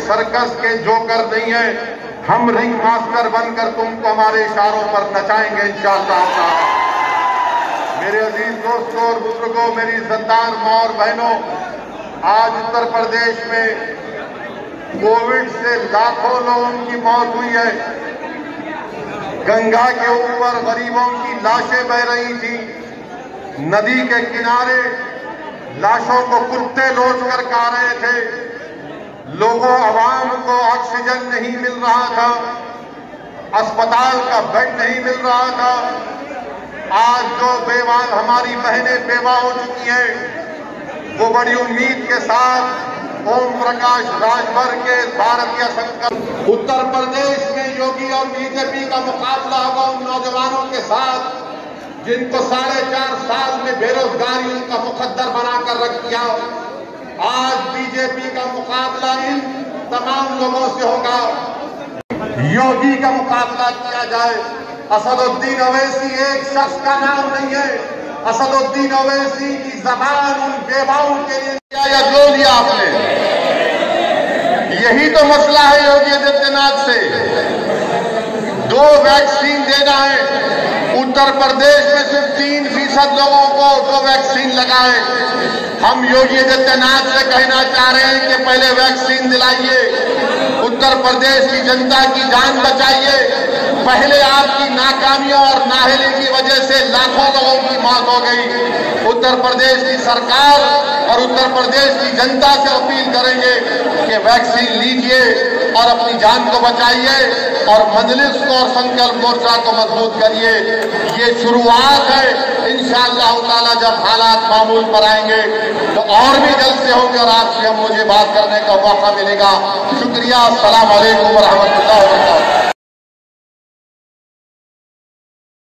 Circus के joker नहीं है। हम रिंग मास्टर बनकर तुमको हमारे इशारों पर नचाएंगे इंशाअल्लाह। मेरे अजीज दोस्तों और बुजुर्गों, मेरी इज्जतदार माँ और बहनों, आज उत्तर प्रदेश में कोविड से लाखों लोगों की मौत हुई है। गंगा के ऊपर गरीबों की लाशें बह रही थी। नदी के किनारे लाशों को कुत्ते लोच कर खा रहे थे। लोगों आवाम को ऑक्सीजन नहीं मिल रहा था, अस्पताल का बेड नहीं मिल रहा था। आज जो बेवा हमारी बहनें बेवा हो चुकी हैं, वो बड़ी उम्मीद के साथ ओम प्रकाश राजभर के भारतीय संकल्प उत्तर प्रदेश में योगी और बीजेपी का मुकाबला होगा उन नौजवानों के साथ जिनको 4.5 साल में बेरोजगारी उनका मुकद्दर बनाकर रख दिया। आज बीजेपी का मुकाबला इन तमाम लोगों से होगा। योगी का मुकाबला किया जाए। असदुद्दीन ओवैसी एक शख्स का नाम नहीं है। असदुद्दीन ओवैसी की जबान उन बेवाओं के लिए या जो लिया आपने, यही तो मसला है योगी आदित्यनाथ से। 2 वैक्सीन देना है। उत्तर प्रदेश में सिर्फ 3% लोगों को 2 वैक्सीन लगाए। हम योगी आदित्यनाथ से कहना चाह रहे हैं कि पहले वैक्सीन दिलाइए, उत्तर प्रदेश की जनता की जान बचाइए। पहले आपकी नाकामियों और नाअहली की वजह से लाखों लोगों की मौत हो गई। उत्तर प्रदेश की सरकार और उत्तर प्रदेश की जनता से अपील करेंगे कि वैक्सीन लीजिए और अपनी जान को बचाइए और मजलिस को और संकल्प मोर्चा को मजबूत करिए। ये शुरुआत है। इंशाअल्लाह ताला जब हालात मामूल पर आएंगे तो और भी जल्द से होंगे और आपसे हम मुझे बात करने का मौका मिलेगा। शुक्रिया। अस्सलाम वालेकुम व रहमतुल्लाहि व बरकातहू।